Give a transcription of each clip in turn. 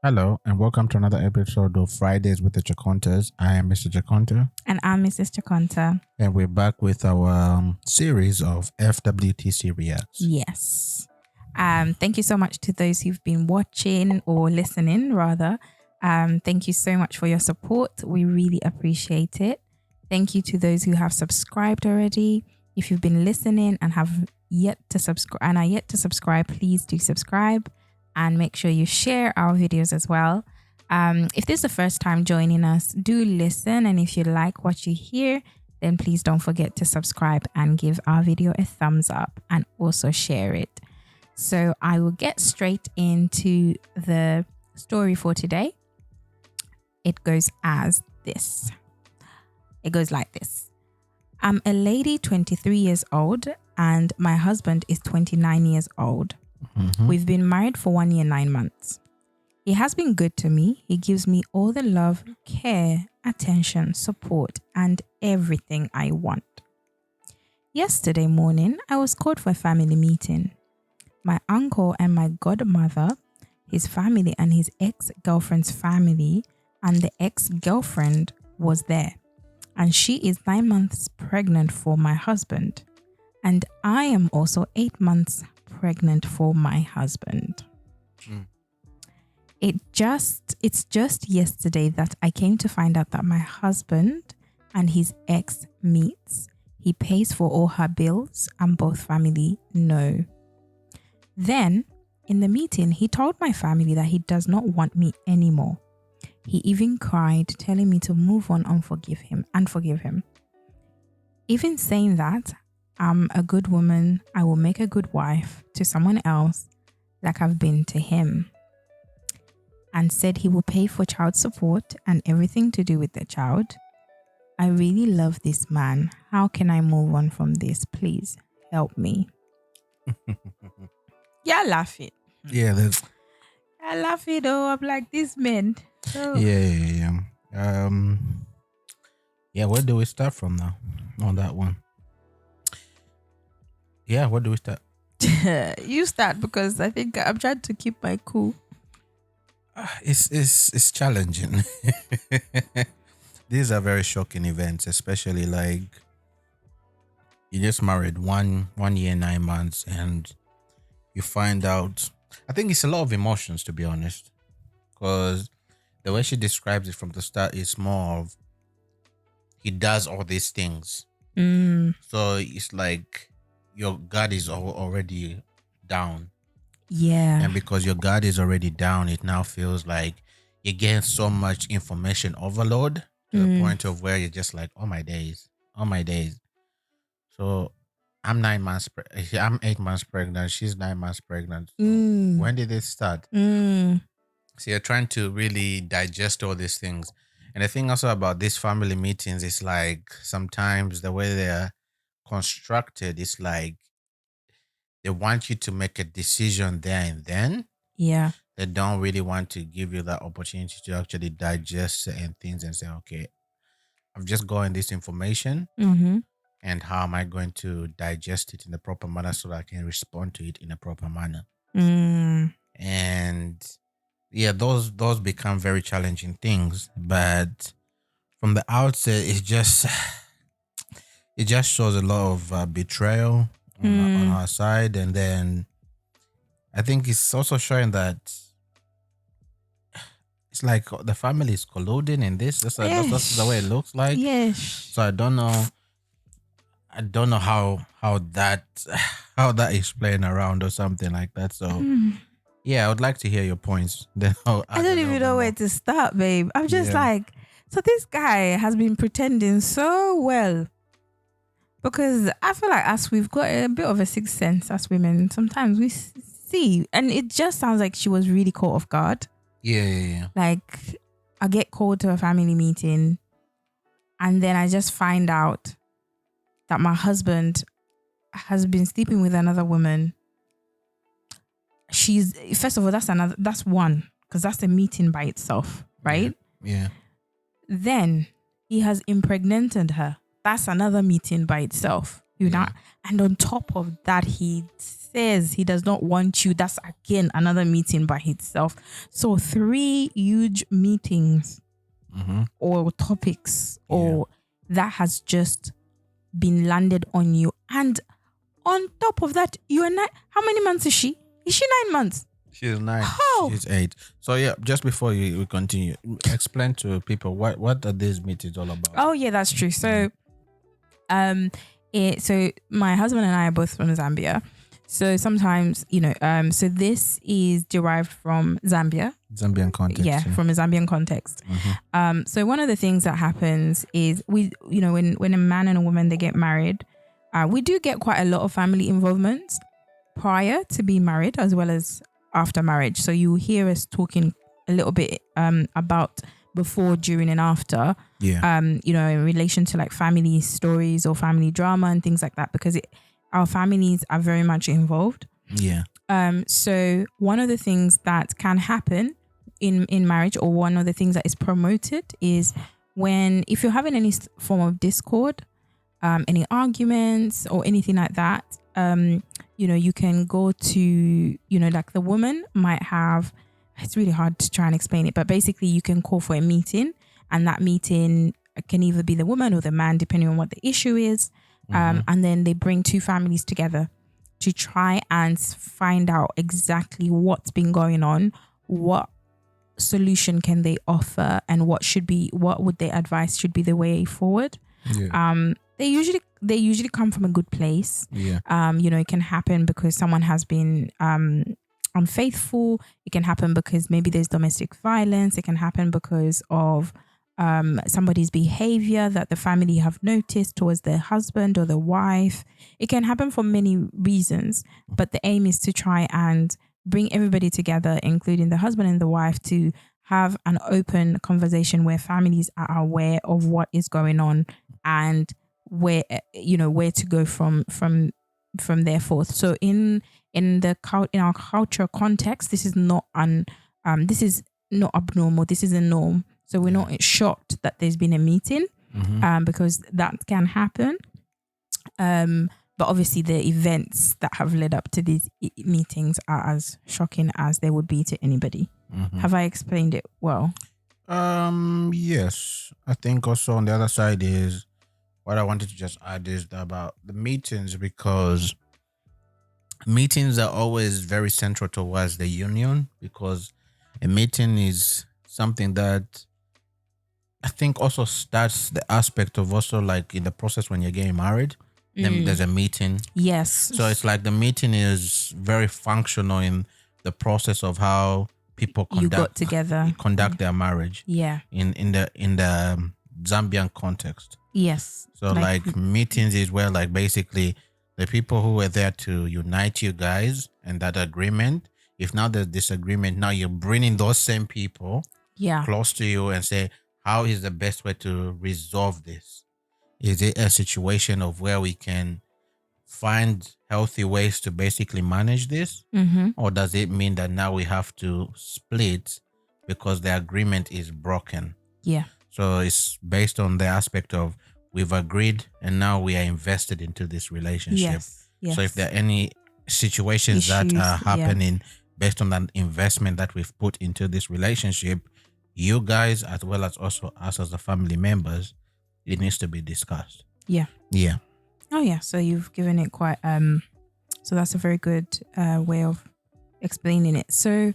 Hello, and welcome to another episode of Fridays with the Chakontas. I am Mr. Chakonta, And I'm Mrs. Chakonta. and we're back with our series of FWTC Reacts. Yes. Thank you so much to those who've been watching or listening, rather. Thank you so much for your support. We really appreciate it. Thank you to those who have subscribed already. If you've been listening and have yet to subscribe and are yet to subscribe, please do subscribe and make sure you share our videos as well. If this is the first time joining us, do listen. And if you like what you hear, then please don't forget to subscribe and give our video a thumbs up and also share it. So I will get straight into the story for today. It goes as this. It goes like this. I'm a lady 23 years old and my husband is 29 years old. We've been married for 1 year, 9 months. He has been good to me. He gives me all the love, care, attention, support, and everything I want. Yesterday morning, I was called for a family meeting. My uncle and my godmother, his family and his ex-girlfriend's family, and the ex-girlfriend was there. And she is 9 months pregnant for my husband. And I am also 8 months pregnant for my husband. It's just yesterday that I came to find out that my husband and his ex meets. He pays for all her bills and both family know. Then in the meeting, he told my family that he does not want me anymore. He even cried, telling me to move on and forgive him. Even saying that I'm a good woman, I will make a good wife to someone else like I've been to him. And said he will pay for child support and everything to do with the child. I really love this man. How can I move on from this? Please help me. Yeah, laugh it. Yeah, that's I laugh it though. I'm like, this man. So, yeah. Where do we start from now on that one? Yeah, where do we start? you start because I think I'm trying to keep my cool. It's challenging. These are very shocking events, especially like you just married 1 year, 9 months, and you find out. I think it's a lot of emotions, to be honest, because the way she describes it from the start is more of he does all these things. So it's like your guard is already down. Yeah. And because your guard is already down, it now feels like you're getting so much information overload to the point of where you're just like, oh my days. So I'm 9 months, I'm 8 months pregnant. She's 9 months pregnant. So when did it start? So you're trying to really digest all these things. And the thing also about these family meetings is like sometimes the way they're constructed is like they want you to make a decision there and then. Yeah. They don't really want to give you that opportunity to actually digest certain things and say, okay, I've just gotten this information and how am I going to digest it in the proper manner so that I can respond to it in a proper manner. And yeah, those become very challenging things. But from the outset, it just shows a lot of betrayal on our side. And then I think it's also showing that it's like the family is colluding in this. That's the way it looks like. Yes. So I don't know how that is playing around or something like that. So yeah, I would like to hear your points. Then I don't even know where to start, babe. I'm just like, so this guy has been pretending so well. Because I feel like as we've got a bit of a sixth sense as women, sometimes we see, and it just sounds like she was really caught off guard. Yeah. Like, I get called to a family meeting and then I just find out that my husband has been sleeping with another woman. First of all, that's one, because that's a meeting by itself, right? Yeah. Then he has impregnated her. That's another meeting by itself. And on top of that, he says he does not want you, that's again another meeting by itself. So 3 huge meetings or topics or that has just been landed on you. And on top of that, you are not, how many months is she? Is she 9 months? She's 9. How? She's 8. So yeah, just before we continue, explain to people what are these meetings all about? Oh yeah, that's true. So so my husband and I are both from Zambia. So sometimes, so this is derived from Zambia. Zambian context. Yeah, from a Zambian context. So one of the things that happens is when a man and a woman, they get married, we do get quite a lot of family involvement prior to being married as well as after marriage. So you hear us talking a little bit about before, during and after, in relation to like family stories or family drama and things like that, because our families are very much involved. Yeah. So one of the things that can happen in marriage, or one of the things that is promoted, is if you're having any form of discord, any arguments or anything like that, you can go to, like the woman might have, it's really hard to try and explain it, but basically you can call for a meeting, and that meeting can either be the woman or the man, depending on what the issue is. And then they bring 2 families together to try and find out exactly what's been going on, what solution can they offer, and what would they advise should be the way forward. They usually come from a good place. It can happen because someone has been unfaithful. It can happen because maybe there's domestic violence. It can happen because of somebody's behavior that the family have noticed towards their husband or the wife. It can happen for many reasons, but the aim is to try and bring everybody together, including the husband and the wife, to have an open conversation where families are aware of what is going on and where to go from there forth. So in our cultural context, this is not abnormal. This is a norm. So we're not shocked that there's been a meeting, because that can happen. But obviously the events that have led up to these meetings are as shocking as they would be to anybody. Have I explained it well? Yes. I think also on the other side is what I wanted to just add is about the meetings, because meetings are always very central towards the union, because a meeting is something that I think also starts the aspect of also like in the process when you're getting married, then there's a meeting. Yes. So it's like the meeting is very functional in the process of how people conduct their marriage. Yeah. In the Zambian context. Yes. So like meetings is where like basically the people who were there to unite you guys and that agreement. If now there's disagreement, now you're bringing those same people close to you and say, how is the best way to resolve this? Is it a situation of where we can find healthy ways to basically manage this? Or does it mean that now we have to split because the agreement is broken? Yeah. So it's based on the aspect of we've agreed and now we are invested into this relationship. Yes. So if there are any situations that are happening based on that investment that we've put into this relationship, you guys as well as also us as the family members, it needs to be discussed. Yeah. Oh yeah. So you've given it quite so that's a very good way of explaining it. So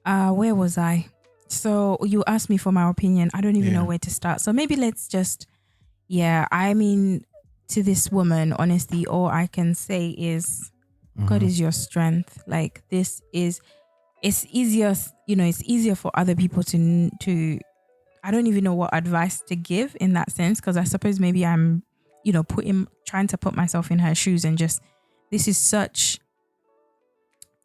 where was I? So you asked me for my opinion. I don't even know where to start. So maybe let's just to this woman, honestly, all I can say is God is your strength. Like it's easier, it's easier for other people to I don't even know what advice to give in that sense, because I suppose maybe I'm, trying to put myself in her shoes and just, this is such,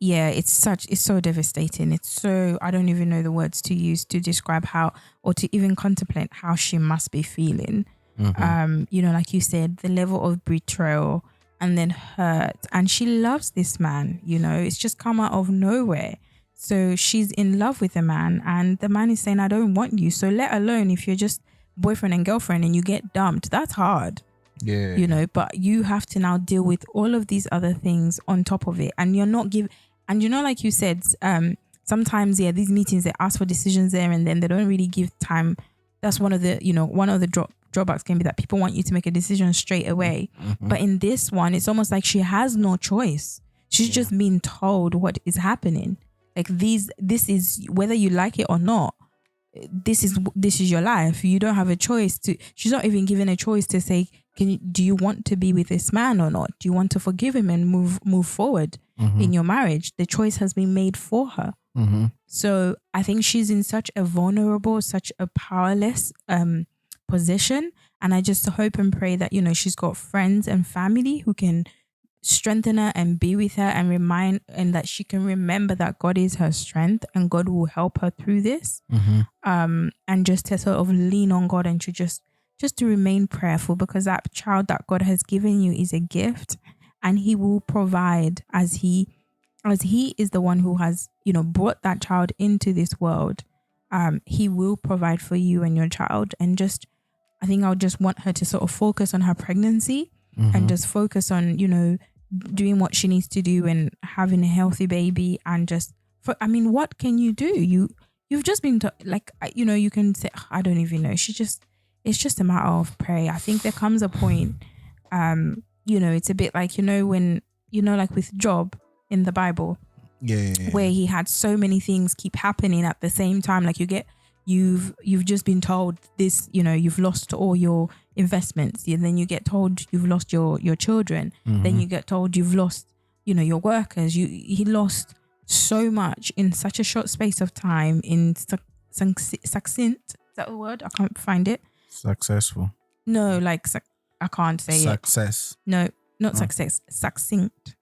it's so devastating. It's so, I don't even know the words to use to describe how, or to even contemplate how she must be feeling. Like you said, the level of betrayal and then hurt. And she loves this man, it's just come out of nowhere. So she's in love with the man and the man is saying, I don't want you. So let alone if you're just boyfriend and girlfriend and you get dumped, that's hard. Yeah. you know, but you have to now deal with all of these other things on top of it. And you're not and you know, like you said, sometimes, yeah, these meetings, they ask for decisions there and then they don't really give time. That's one of the, you know, one of the drawbacks can be that people want you to make a decision straight away. But in this one, it's almost like she has no choice. She's just being told what is happening. Like this is, whether you like it or not, this is your life. You don't have a choice to. She's not even given a choice to say, do you want to be with this man or not? Do you want to forgive him and move forward in your marriage? The choice has been made for her. So I think she's in such a vulnerable, such a powerless position. And I just hope and pray that, you know, she's got friends and family who can strengthen her and be with her and remind, and that she can remember that God is her strength and God will help her through this. And just to sort of lean on God and to just to remain prayerful, because that child that God has given you is a gift, and he will provide as he is the one who has, you know, brought that child into this world. He will provide for you and your child. And just, I think I'll just want her to sort of focus on her pregnancy and just focus on, you know, doing what she needs to do and having a healthy baby. And just, I mean, what can you do? You've just been like, you know, you can say, I don't even know. It's just a matter of prayer. I think there comes a point, you know, it's a bit like, you know, when, you know, like with Job in the Bible, where he had so many things keep happening at the same time. Like you've just been told this, you know, you've lost all your investments, and then you get told you've lost your children, then you get told you've lost, you know, your workers. He lost so much in such a short space of time. In succinct, is that a word? I can't find it. Successful. No, like I can't say Success. it. No, not success. Succinct.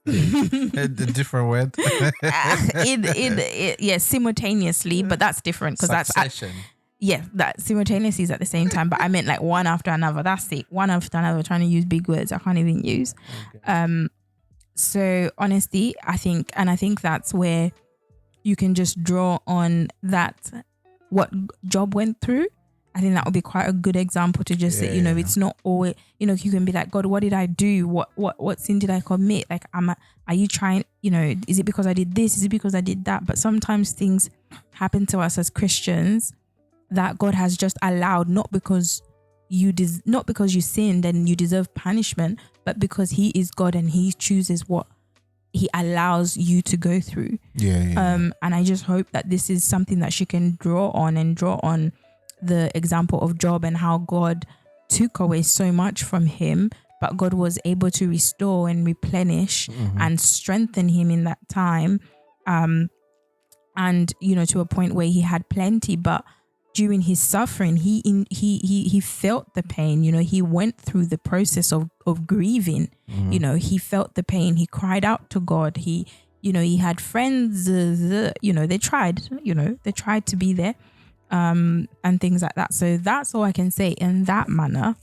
A different word. Yeah, simultaneously, but that's different because that's that simultaneously is at the same time. But I meant like one after another. That's it. One after another. Trying to use big words I can't even use. Okay. So honestly, I think that's where you can just draw on that, what Job went through. I think that would be quite a good example to just say, you know, it's not always, you know, you can be like, God, what did I do? What sin did I commit? Like, are you trying, you know, is it because I did this? Is it because I did that? But sometimes things happen to us as Christians that God has just allowed, not because you sinned and you deserve punishment, but because he is God and he chooses what he allows you to go through. And I just hope that this is something that she can draw on the example of Job and how God took away so much from him, but God was able to restore and replenish and strengthen him in that time. And, you know, to a point where he had plenty, but during his suffering, he felt the pain. You know, he went through the process of grieving. You know, he felt the pain. He cried out to God. He had friends, you know, they tried to be there. And things like that. So that's all I can say in that manner.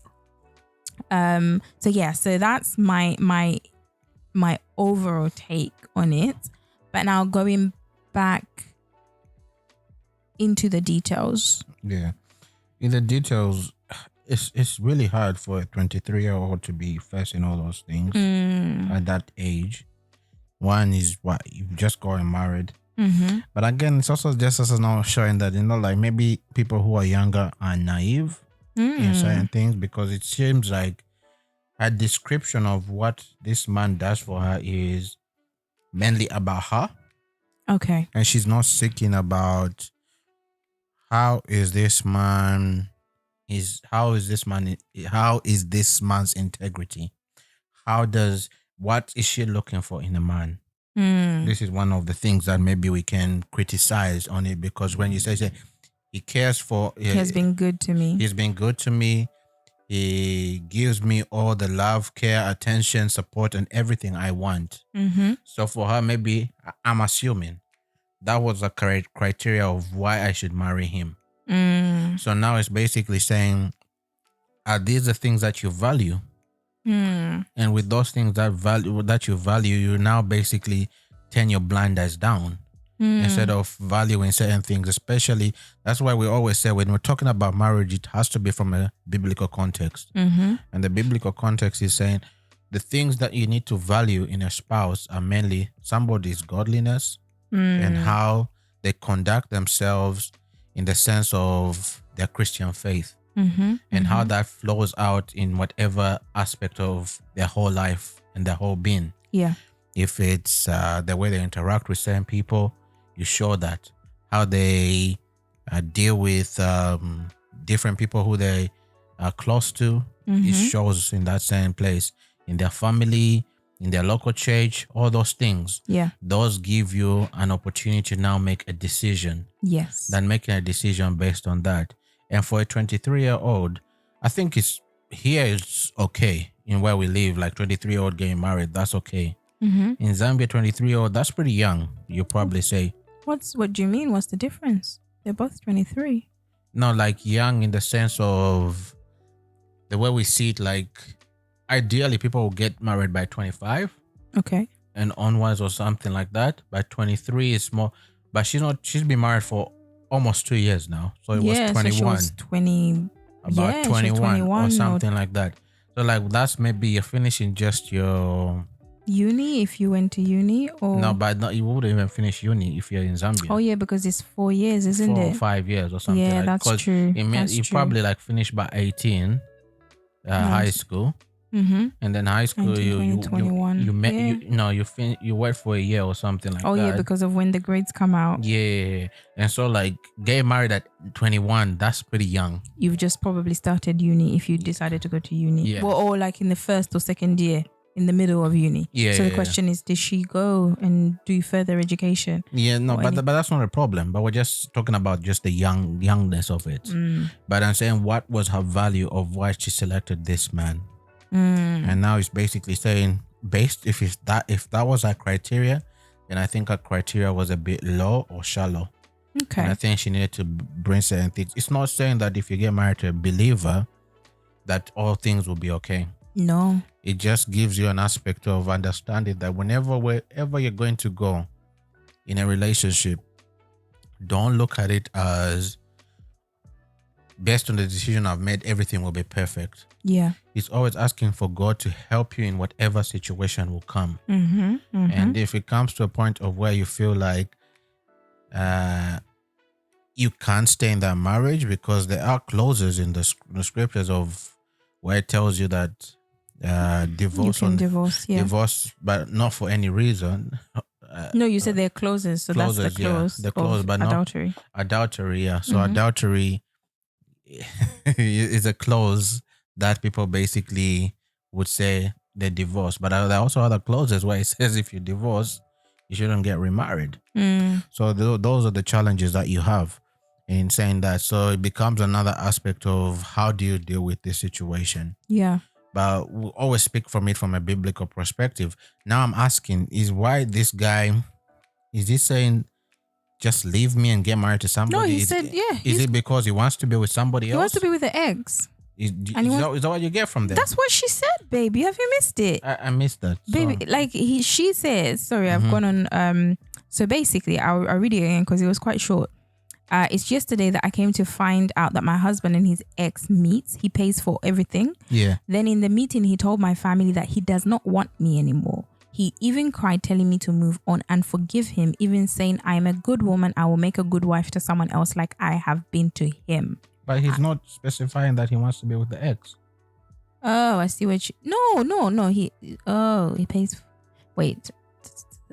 So that's my overall take on it. But now going back into the details. Yeah. In the details, it's really hard for a 23-year-old to be facing all those things at that age. One is what you've just gotten married. But again, it's also just as now showing that, you know, like maybe people who are younger are naive in certain things, because it seems like a description of what this man does for her is mainly about her. Okay. And she's not seeking about how is this man's integrity? What is she looking for in a man? This is one of the things that maybe we can criticize on it, because when you say he cares for, he has been good to me. He's been good to me. He gives me all the love, care, attention, support, and everything I want. So for her, maybe I'm assuming that was a criteria of why I should marry him. So now it's basically saying, are these the things that you value? And with those things that you value, you now basically turn your blinders down. instead of valuing certain things. Especially, that's why we always say when we're talking about marriage, it has to be from a biblical context. Mm-hmm. And the biblical context is saying the things that you need to value in a spouse are mainly somebody's godliness and how they conduct themselves in the sense of their Christian faith, and how that flows out in whatever aspect of their whole life and their whole being. Yeah. If it's the way they interact with certain people, you show that. How they deal with different people who they are close to, it shows in that same place. In their family, in their local church, all those things. Yeah. Those give you an opportunity to now make a decision. Yes. Than making a decision based on that. And for a 23-year-old, I think it's okay in where we live, like 23-year-old getting married, that's okay. In Zambia, 23-year-old, that's pretty young, you probably say. What do you mean? What's the difference? They're both 23. No, like young in the sense of the way we see it, like ideally people will get married by 25. Okay. And onwards or something like that. By 23 is more, but she's been married for almost 2 years now. So it was 21. So she was 20. About 21 or something like that. So like that's maybe you're finishing just your uni if you went to uni, or no, but you wouldn't even finish uni if you're in Zambia. Oh yeah, because it's 4 years, isn't 4 it? or 5 years or something. Yeah, like, that's true. You probably like finish by 18, high school. And then high school 19, 20, 21. you wait for a year or something like that. Oh yeah, because of when the grades come out. Yeah. And so like getting married at 21, that's pretty young. You've just probably started uni if you decided to go to uni. Yeah. Well, or like in the first or second year, in the middle of uni. Yeah. So the question is, did she go and do further education? Yeah, no, but that's not a problem. But we're just talking about just the youngness of it. But I'm saying, what was her value of why she selected this man? And now it's basically saying, if that was her criteria, then I think her criteria was a bit low or shallow. Okay. And I think she needed to bring certain things. It's not saying that if you get married to a believer, that all things will be okay. No. It just gives you an aspect of understanding that wherever you're going to go in a relationship, don't look at it as based on the decision I've made, everything will be perfect. Yeah. It's always asking for God to help you in whatever situation will come. And if it comes to a point of where you feel like you can't stay in that marriage, because there are clauses in the scriptures of where it tells you that divorce, but not for any reason. No, you said there are clauses, so clauses, that's the clause. The clause, but adultery. Not adultery. Yeah. So adultery is a clause that people basically would say they divorce. But there are also other clauses where it says if you divorce, you shouldn't get remarried. So those are the challenges that you have in saying that. So it becomes another aspect of how do you deal with this situation? Yeah. But we always speak from a biblical perspective. Now I'm asking, is why this guy, is he saying just leave me and get married to somebody? No, he said, yeah. Is it because he wants to be with somebody else? He wants to be with the ex. Is that what you get from that? That's what she said, baby. Have you missed it? I missed that. Baby, so. like she says, sorry, I've gone on. So basically, I'll read it again because it was quite short. It's yesterday that I came to find out that my husband and his ex meets. He pays for everything. Yeah. Then in the meeting, he told my family that he does not want me anymore. He even cried, telling me to move on and forgive him, even saying, I am a good woman. I will make a good wife to someone else like I have been to him. But he's not specifying that he wants to be with the ex. Oh, I see what you... No. He pays... Wait.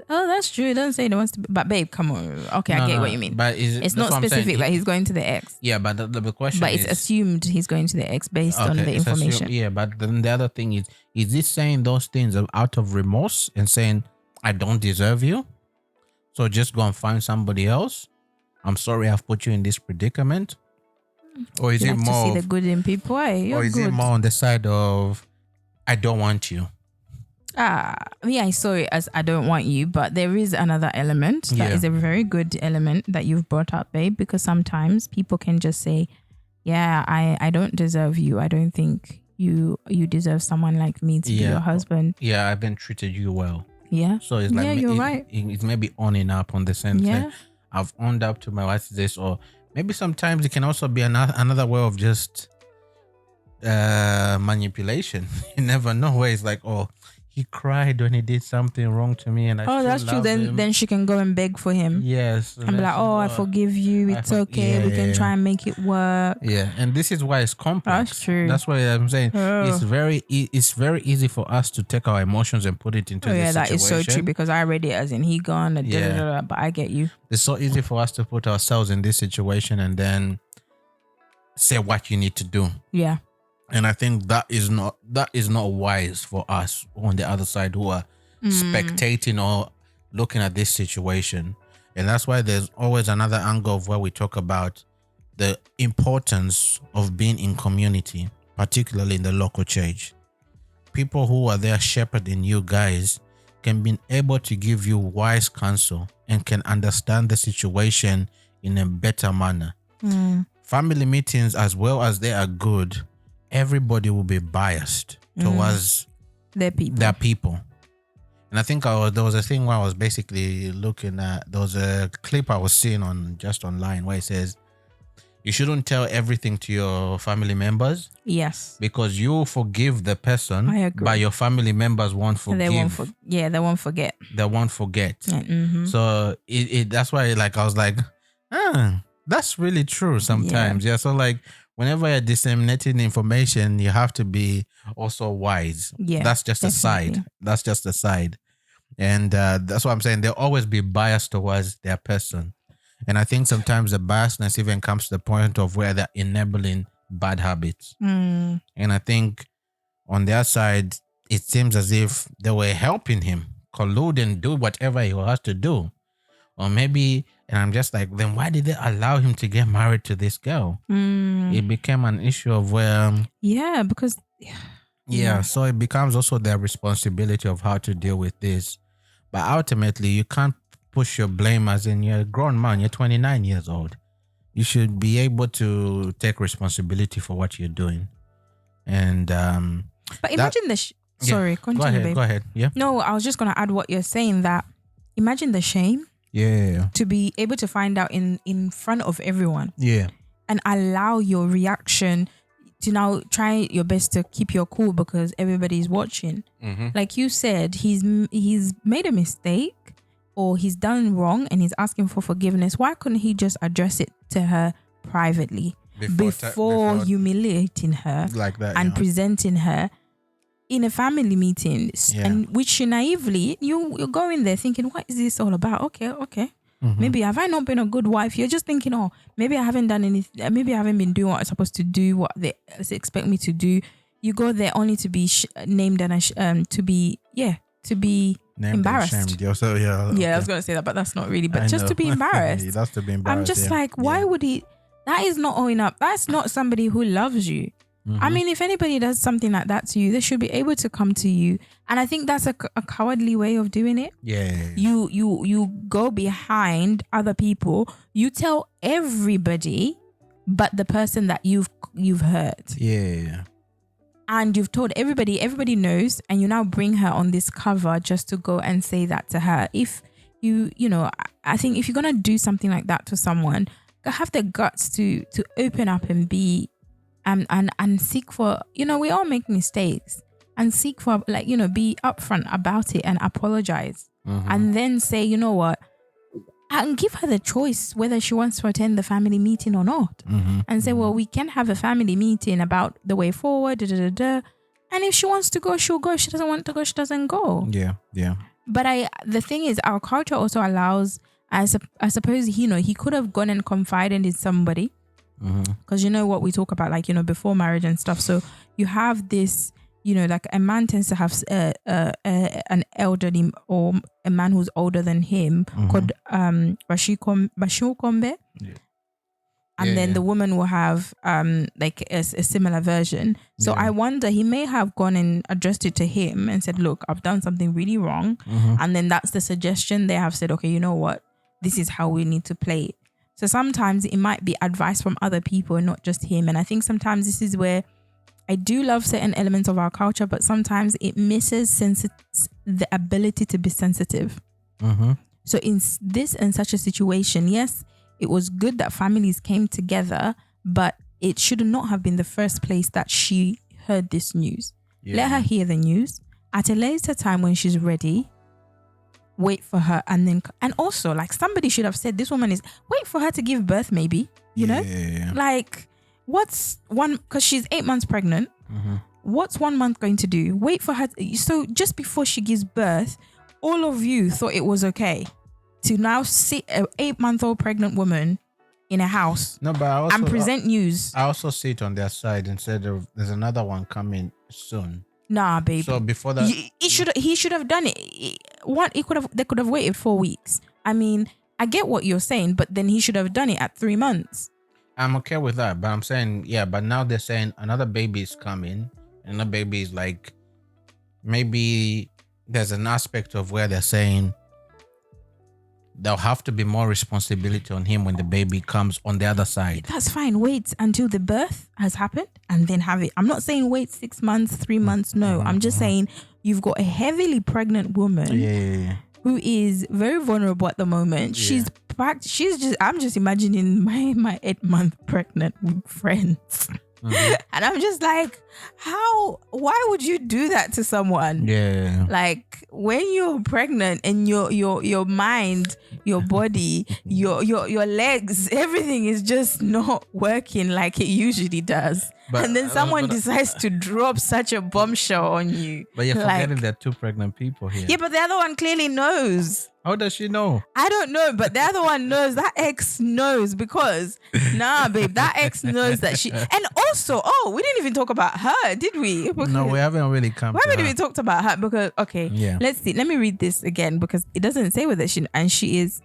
Oh, that's true. It doesn't say he wants to be... But babe, come on. Okay, I get what you mean. But it's not specific that he's going to the ex. Yeah, but the question is... But it's assumed he's going to the ex based on the information. Yeah, but then the other thing is this saying those things out of remorse and saying, I don't deserve you, so just go and find somebody else? I'm sorry I've put you in this predicament? Or is it more... to see the good in people? Or is it more on the side of, I don't want you? I saw it as I don't want you, but there is another element that is a very good element that you've brought up, babe, because sometimes people can just say, yeah, I don't deserve you. I don't think you deserve someone like me to be your husband. Yeah, I've been treated you well. Yeah. So it's Yeah, you're right. It's maybe owning up on the same Yeah. thing. I've owned up to my wife's this, or maybe sometimes it can also be another way of just manipulation. You never know, where it's like, oh, he cried when he did something wrong to me, and I Oh, still that's true. love him. Then she can go and beg for him. Yes, And be like, oh, I forgive you. It's okay. We can try and make it work. Yeah, and this is why it's complex. That's true. That's why I'm saying it's Oh. very easy for us to take our emotions and put it into Oh this yeah, situation. that is so true, because I read it as in he gone, but I get you. It's so easy for us to put ourselves in this situation and then say what you need to do. Yeah. And I think that is not wise for us on the other side who are spectating or looking at this situation. And that's why there's always another angle of where we talk about the importance of being in community, particularly in the local church. People who are there shepherding you guys can be able to give you wise counsel and can understand the situation in a better manner. Family meetings, as well as they are good, everybody will be biased towards their people. And I think there was a thing where I was basically looking at, there was a clip I was seeing online where it says, you shouldn't tell everything to your family members. Yes. Because you forgive the person, I agree. but your family members won't forgive. They won't forget. They won't forget. Mm-hmm. So that's why, like, I was like, that's really true sometimes. Yeah. So like, whenever you're disseminating information, you have to be also wise. Yeah. That's just definitely. a side. And that's what I'm saying. They'll always be biased towards their person. And I think sometimes the biasness even comes to the point of where they're enabling bad habits. And I think on their side, it seems as if they were helping him collude and do whatever he has to do. Or maybe, and I'm just like, then why did they allow him to get married to this girl? It became an issue of where... Yeah, because... Yeah, so it becomes also their responsibility of how to deal with this. But ultimately, you can't push your blame, as in you're a grown man, you're 29 years old. You should be able to take responsibility for what you're doing. And but imagine sorry, continue, babe. Go ahead. Yeah. No, I was just gonna add what you're saying, that imagine the shame. Yeah. To be able to find out in front of everyone. Yeah. And allow your reaction to now try your best to keep your cool because everybody's watching. Like you said, he's made a mistake or he's done wrong and he's asking for forgiveness. Why couldn't he just address it to her privately before humiliating her like that, and presenting her in a family meeting? And which naively you go in there thinking, what is this all about? Okay. Maybe have I not been a good wife? You're just thinking, oh, maybe I haven't done anything. Maybe I haven't been doing what I'm supposed to do, what they expect me to do. You go there only to be named and to be named embarrassed. I was going to say that, but that's not really. But just to be embarrassed. That's to be embarrassed. I'm just like, why would he? That is not owning up. That's not somebody who loves you. I mean, if anybody does something like that to you, they should be able to come to you. And I think that's a cowardly way of doing it. Yeah. You go behind other people. You tell everybody but the person that you've hurt. Yeah. And you've told everybody knows, and you now bring her on this cover just to go and say that to her. If you know, I think if you're going to do something like that to someone, have the guts to open up and be and seek for, you know, we all make mistakes, and seek for, like, you know, be upfront about it and apologize. And then say, you know what, and give her the choice whether she wants to attend the family meeting or not. And say, well, we can have a family meeting about the way forward, and if she wants to go, she'll go. If she doesn't want to go, she doesn't go. Yeah. But the thing is, our culture also allows, I suppose, you know, he could have gone and confided in somebody. Because you know what we talk about, like, you know, before marriage and stuff. So you have this, you know, like a man tends to have an elderly or a man who's older than him called Bashukombe. And then the woman will have like a similar version. So I wonder, he may have gone and addressed it to him and said, look, I've done something really wrong. And then that's the suggestion. They have said, okay, you know what? This is how we need to play it. So sometimes it might be advice from other people and not just him. And I think sometimes this is where I do love certain elements of our culture, but sometimes it misses the ability to be sensitive. Mm-hmm. So in such a situation, yes, it was good that families came together, but it should not have been the first place that she heard this news. Yeah. Let her hear the news at a later time when she's ready. Wait for her, and also, like, somebody should have said, this woman is, wait for her to give birth, maybe, you know, like, what's one, because she's 8 months pregnant. Mm-hmm. What's 1 month going to do? Wait for her. So just before she gives birth, all of you thought it was okay to now sit an 8-month-old pregnant woman in a house and present news. I also see it on their side and said there's another one coming soon. Nah, baby. So before that, he should have done it. They could have waited 4 weeks. I mean, I get what you're saying, but then he should have done it at 3 months. I'm okay with that, but I'm saying, yeah, but now they're saying another baby is coming, and the baby is like, maybe there's an aspect of where they're saying there'll have to be more responsibility on him when the baby comes on the other side. That's fine. Wait until the birth has happened and then have it. I'm not saying wait 6 months, 3 months. No, I'm just saying you've got a heavily pregnant woman who is very vulnerable at the moment. Yeah. I'm just imagining my 8-month pregnant friends. Mm-hmm. And I'm just like, why would you do that to someone? Yeah. Like, when you're pregnant and your mind, your body, your legs, everything is just not working like it usually does. And then someone decides to drop such a bombshell on you. But you're forgetting there are 2 pregnant people here. Yeah, but the other one clearly knows. How does she know? I don't know, but the other one knows. That ex knows, because nah, babe, that ex knows that she. And also, we didn't even talk about her, did we? Because no, we haven't really come. Why haven't we talked about her? Because let's see. Let me read this again, because it doesn't say whether she is.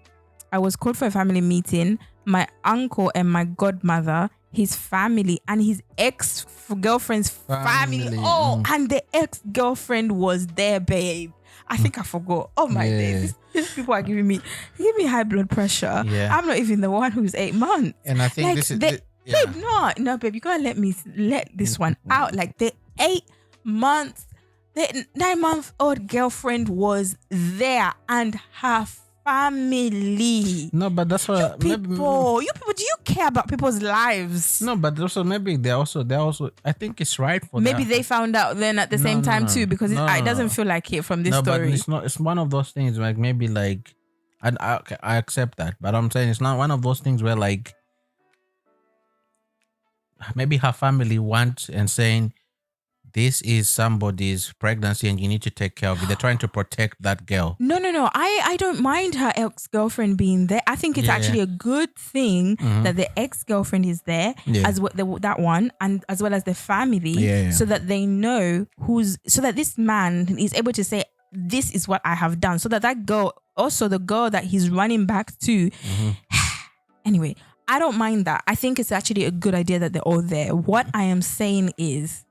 I was called for a family meeting. My uncle and my godmother, his family, and his ex-girlfriend's family. And the ex-girlfriend was there, babe. I think I forgot. Oh my days. These people are giving me high blood pressure. Yeah. I'm not even the one who's 8 months. And I think this is babe, no, babe, you gotta let this one out. Like, the 9-month-old girlfriend was there, and her family. No, but that's what you people, do you care about people's lives? No, but also maybe they're also. I think it's right for maybe they found out then at the same time too, because it doesn't feel like it from this story. But it's not. It's one of those things like maybe like, I accept that, but I'm saying it's not one of those things where like maybe her family wants and saying, this is somebody's pregnancy and you need to take care of it. They're trying to protect that girl. No. I don't mind her ex-girlfriend being there. I think it's actually a good thing that the ex-girlfriend is there, as well, that one, and as well as the family, so that they know so that this man is able to say, this is what I have done. So that girl, also the girl that he's running back to. Anyway, I don't mind that. I think it's actually a good idea that they're all there. What I am saying is,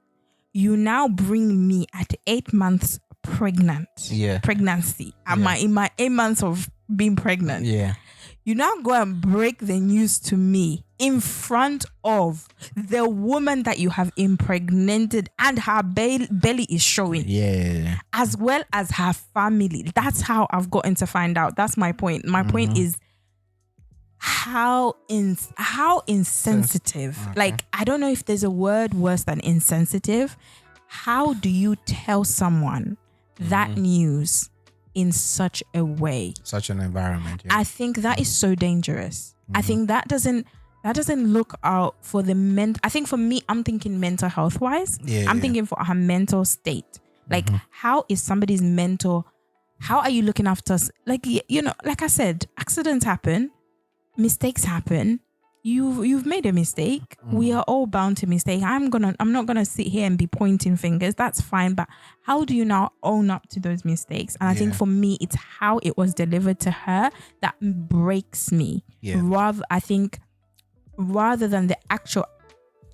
you now bring me at 8 months pregnancy. In my 8 months of being pregnant. Yeah. You now go and break the news to me in front of the woman that you have impregnated, and her belly is showing. Yeah. As well as her family. That's how I've gotten to find out. That's my point. My point is how insensitive. Like, I don't know if there's a word worse than insensitive. How do you tell someone that news in such a way, such an environment? I think that is so dangerous. I think that doesn't look out for the I think for me, I'm thinking mental health wise. I'm thinking for her mental state. Like, how is somebody's mental? How are you looking after us? Like, like I said, accidents happen. Mistakes happen. You've made a mistake. We are all bound to mistake. I'm not gonna sit here and be pointing fingers. That's fine. But how do you now own up to those mistakes? And I think for me, it's how it was delivered to her that breaks me. Rather than the actual,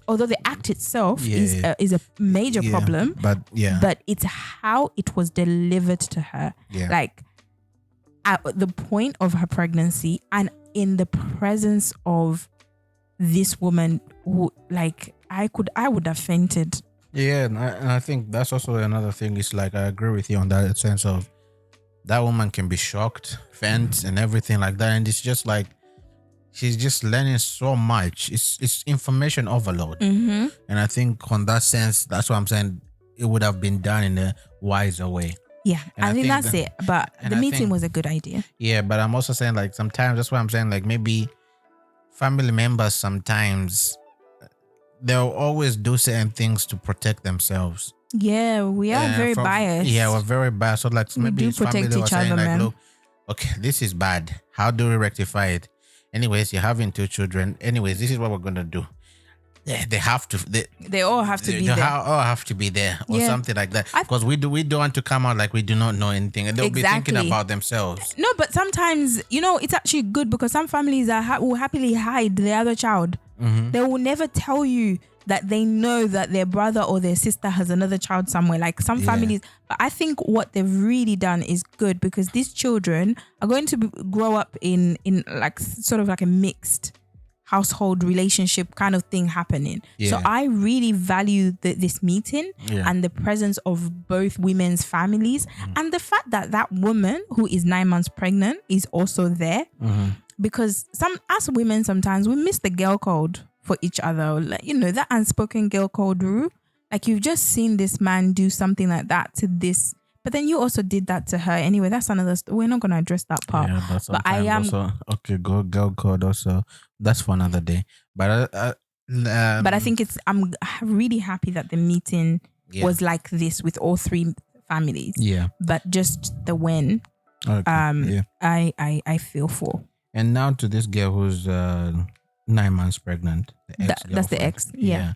although the act itself is a major problem. But it's how it was delivered to her. Like, at the point of her pregnancy and in the presence of this woman who, like, I would have fainted. Yeah, and I think that's also another thing. It's like I agree with you on that sense of that woman can be shocked, faint, and everything like that, and it's just like she's just learning so much. It's information overload, Mm-hmm. and I think on that sense, that's what I'm saying. It would have been done in a wiser way, Yeah, and I I think think that's that, it. But and the I meeting think was a good idea. yeah, but I'm also saying like sometimes that's why I'm saying like maybe family members sometimes they'll always do certain things to protect themselves. Yeah, we are very Yeah, we're biased. very bad. So like We maybe do his family protect was each saying other, like, man. look, okay, this is bad. How do we rectify it? Anyways, you're having two children. Anyways, this is what we're gonna do. Yeah, they have to. They all have to be They there. all have to be there or Yeah. something like that. I- Because we don't want to come out like we do not know anything, and they'll be thinking Exactly. about themselves. No, but sometimes, it's actually good because some families will happily hide their other child. Mm-hmm. They will never tell you that they know that their brother or their sister has another child somewhere. Like some Yeah. families, but I think what they've really done is good because these children are going to grow up in like sort of like a mixed household relationship kind of thing happening. So Yeah. I really value this meeting Yeah. and the presence of both women's families and the fact that that woman who is 9 months pregnant is also there. Mm-hmm. Because as women sometimes we miss the girl code for each other, like that unspoken girl code rule. Like you've just seen this man do something like that to this, but then you also did that to her. Anyway, that's another. We're not gonna address that part. Yeah, but But I am. also okay. Go girl code also. That's for another day. But But I think I'm really happy that the meeting yeah. was like this with all three families. Yeah. But just the win, Okay. Yeah. I feel for. And now to this girl who's 9 months pregnant. That's the ex. Yeah.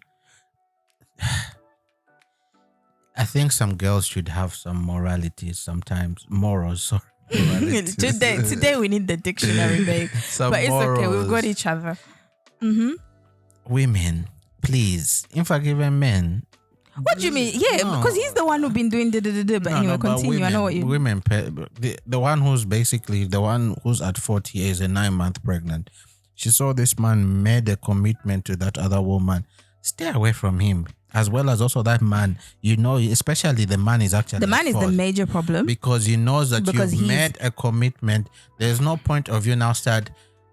I think some girls should have some morality sometimes. Morals, sorry. Moralities. Today we need the dictionary, babe. Some But it's okay. We've morals. got each other. Mm-hmm. Women, please. In fact, even men. What do you mean? Yeah, No. because he's the one who's been doing But anyway, but continue. I know what you. Women, the one who's basically the one who's at 40 is a 9 month pregnant. She saw this man made a commitment to that other woman. Stay away from him, as well as also that man. Especially the man is actually The man at is the fault major problem. because he knows that Because you've he's- made a commitment. There's no point of you now start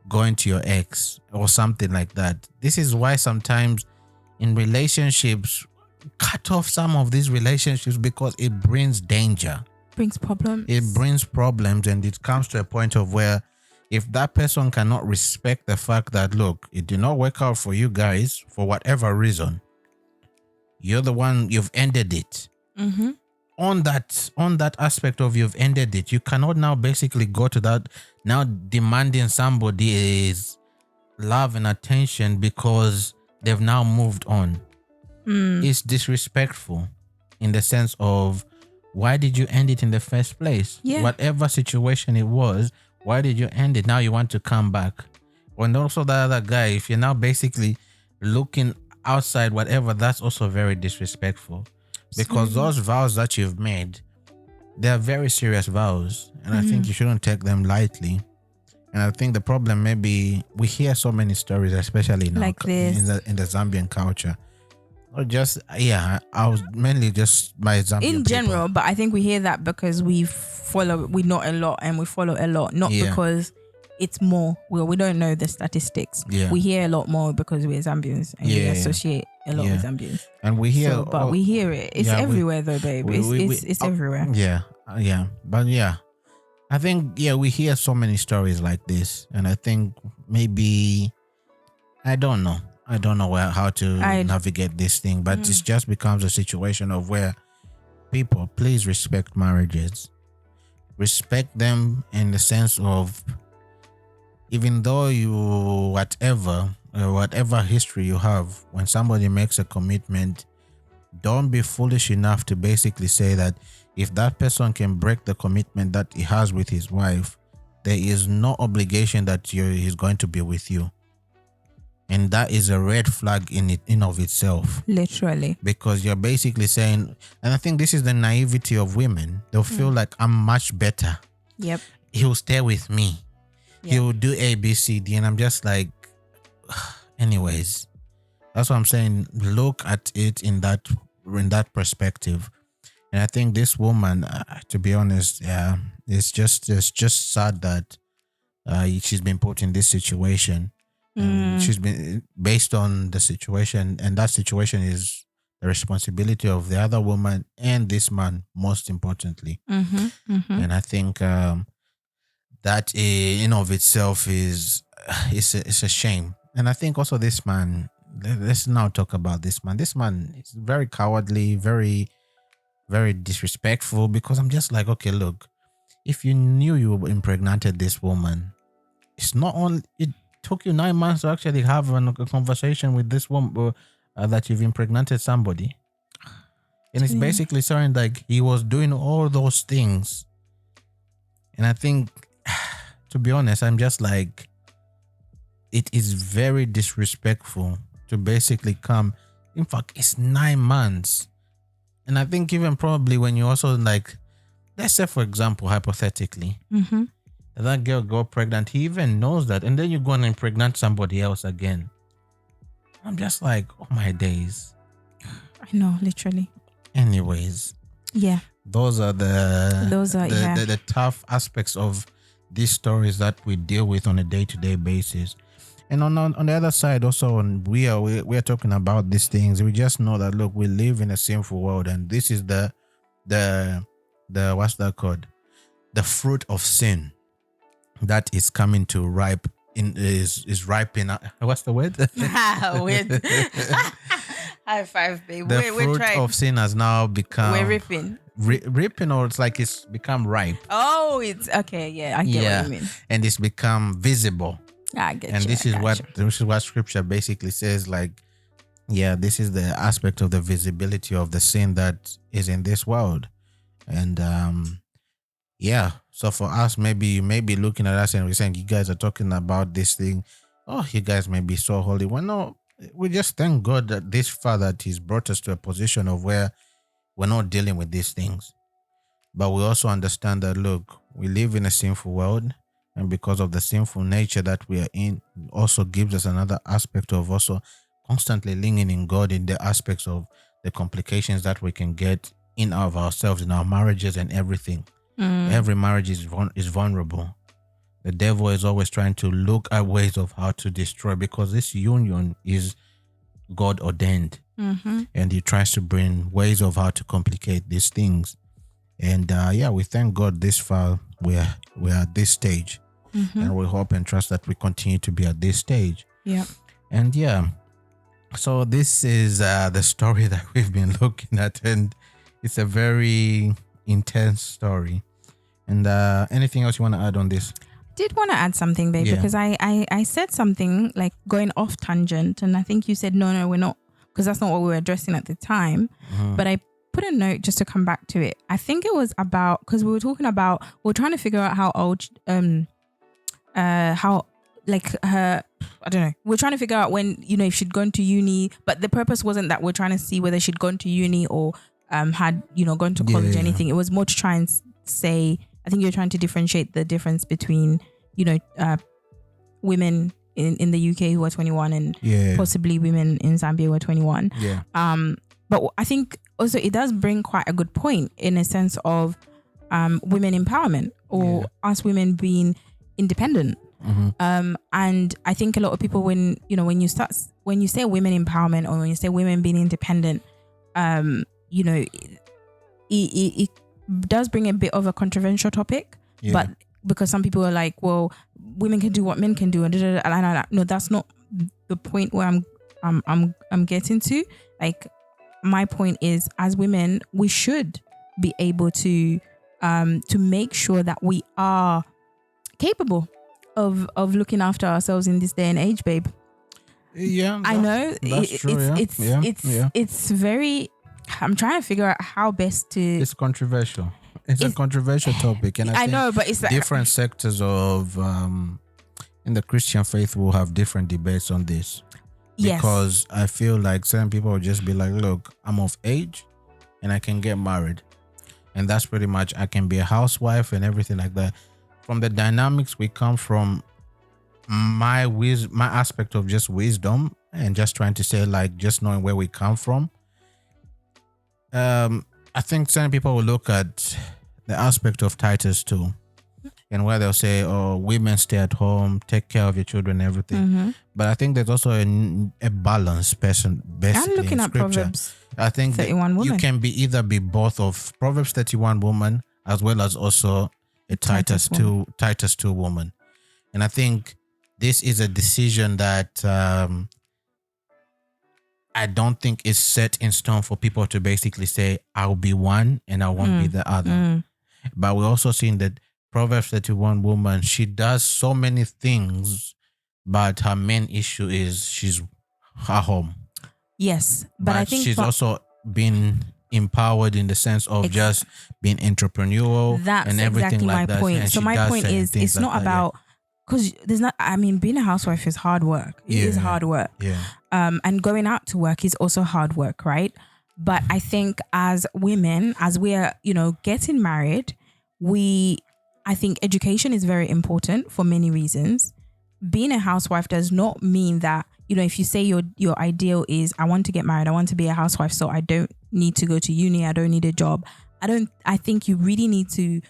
going to your ex or something like that. This is why sometimes in relationships, cut off some of these relationships because it brings danger. Brings problems. It brings problems, and it comes to a point of where if that person cannot respect the fact that, look, it did not work out for you guys for whatever reason, you're the one, you've ended it. Mm-hmm. On that aspect of you've ended it, you cannot now basically go to that now demanding somebody's love and attention because they've now moved on. It's disrespectful in the sense of, why did you end it in the first place? Yeah. Whatever situation it was, why did you end it? Now you want to come back. And also the other guy, if you're now basically looking outside whatever, that's also very disrespectful. Because those vows that you've made, they're very serious vows. And I think you shouldn't take them lightly. And I think the problem maybe we hear so many stories, especially now Like this. in the Zambian culture. Or just I was mainly just my Zambian In people. general, but I think we hear that because we know a lot and we follow a lot, not Yeah. because it's more. Well, we don't know the statistics. Yeah. We hear a lot more because we're Zambians and we Yeah. associate a lot Yeah. with Zambians. And we hear But we hear it. It's Yeah, everywhere though, babe. It's everywhere. Yeah. But yeah. I think we hear so many stories like this, and I think maybe I don't know how to navigate this thing, but it just becomes a situation of where people, please respect marriages. Respect them in the sense of, even though you whatever history you have, when somebody makes a commitment, don't be foolish enough to basically say that if that person can break the commitment that he has with his wife, there is no obligation that he's going to be with you. And that is a red flag in of itself. Literally. Because you're basically saying, and I think this is the naivety of women. They'll feel like, I'm much better. Yep. He'll stay with me. Yeah. He'll do A, B, C, D. And I'm just like, anyways, that's what I'm saying. Look at it in that in that perspective. And I think this woman, to be honest, yeah, it's just sad that she's been put in this situation. She's been based on the situation, and that situation is the responsibility of the other woman and this man, most importantly. And I think that in of itself is it's a shame. And I think also this man. Let's now talk about this man. This man is very cowardly, very disrespectful. Because I'm just like, okay, look, if you knew you impregnated this woman, it's not only it took you 9 months to actually have a conversation with this woman that you've impregnated somebody, and it's basically saying like he was doing all those things. And I think, to be honest, I'm just like, it is very disrespectful to basically come. In fact, it's 9 months. And I think even probably when you also like, let's say for example, hypothetically, that girl got pregnant, he even knows that, and then you go and impregnate somebody else again. I'm just like, oh my days. I know, literally. Anyways, yeah, those are the tough aspects of these stories that we deal with on a day-to-day basis. And on the other side, also, when we are talking about these things, we just know that, look, we live in a sinful world, and this is the what's that called? The fruit of sin that is coming to ripe in is ripening. What's the word? Wait. High five, babe. The fruit of sin has now become. We're ripping. Ripping, or it's like it's become ripe. Oh, it's okay. Yeah, I get what you mean. And it's become visible. I get and you. This is what scripture basically says. Like, yeah, this is the aspect of the visibility of the sin that is in this world. And yeah, so for us, maybe you may be looking at us and we're saying, you guys are talking about this thing. Oh, you guys may be so holy. Well, no, we just thank God that this far that He's brought us to a position of where we're not dealing with these things. But we also understand that, look, we live in a sinful world. And because of the sinful nature that we are in, also gives us another aspect of also constantly leaning in God in the aspects of the complications that we can get in of ourselves, in our marriages and everything. Every marriage is vulnerable. The devil is always trying to look at ways of how to destroy, because this union is God ordained. And he tries to bring ways of how to complicate these things. And we thank God this far we're at this stage. And we hope and trust that we continue to be at this stage. Yeah. And so this is the story that we've been looking at, and it's a very intense story. And anything else you want to add on this? Did want to add something, babe, because I said something like going off tangent, and I think you said no, we're not, because that's not what we were addressing at the time. But I put a note just to come back to it. I think it was about, because we were talking about, we're trying to figure out how old how like her, I don't know, we're trying to figure out when, if she'd gone to uni, but the purpose wasn't that we're trying to see whether she'd gone to uni or had gone to college or anything. It was more to try and say, I think you're trying to differentiate the difference between women in the UK who are 21 and possibly women in Zambia who are 21. But I think also it does bring quite a good point in a sense of women empowerment, or us women being independent. And I think a lot of people, when you say women empowerment, or when you say women being independent, it does bring a bit of a controversial topic. But because some people are like, well, women can do what men can do, and no, that's not the point where I'm getting to. Like, my point is, as women, we should be able to make sure that we are capable of looking after ourselves in this day and age, babe. I know it's very, I'm trying to figure out how best to. It's controversial. It's a controversial topic, and I know, but it's like different sectors of in the Christian faith will have different debates on this. Because I feel like certain people will just be like, look, I'm of age and I can get married, and that's pretty much, I can be a housewife and everything like that. From the dynamics we come from, my aspect of just wisdom and just trying to say, like, just knowing where we come from, I think certain people will look at the aspect of Titus too, and where they'll say, "Oh, women stay at home, take care of your children, everything." Mm-hmm. But I think there's also a balance, person, I'm basically looking in at scripture. Proverbs I think that 31 you women. can be both of Proverbs 31 woman as well as also a Titus Titus 2 woman. And I think this is a decision that I don't think is set in stone for people to basically say, I'll be one and I won't be the other. But we're also seeing that Proverbs 31 woman, she does so many things, but her main issue is she's her home. Yes, but I think she's also been empowered in the sense of just being entrepreneurial that's and everything exactly like my that. point. And So she my does point certain is, things it's like not that, about, because there's not. I mean, being a housewife is hard work. It is hard work. Yeah. And going out to work is also hard work, right? But I think as women, as we are, getting married, I think education is very important for many reasons. Being a housewife does not mean that, if you say your ideal is, I want to get married, I want to be a housewife, so I don't need to go to uni, I don't need a job. I think you really need to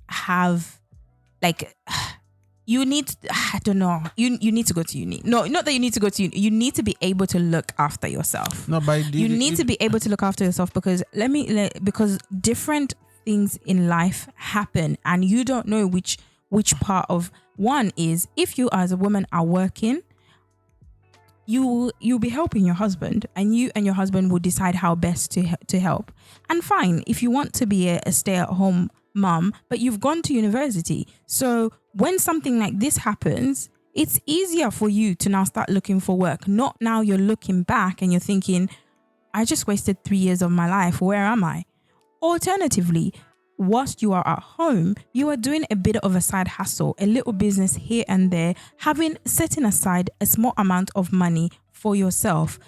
have, like, you need, I don't know, you need to go to uni. No, not that you need to go to uni. You need to be able to look after yourself. No, but you need to be able to look after yourself, because because different things in life happen and you don't know which part of one is. If you as a woman are working, you'll be helping your husband, and you and your husband will decide how best to help. And fine, if you want to be a stay-at-home mom, but you've gone to university, so when something like this happens, it's easier for you to now start looking for work. Not now you're looking back and you're thinking, I just wasted 3 years of my life, where am I? Alternatively, whilst you are at home, you are doing a bit of a side hustle, a little business here and there, setting aside a small amount of money for yourself.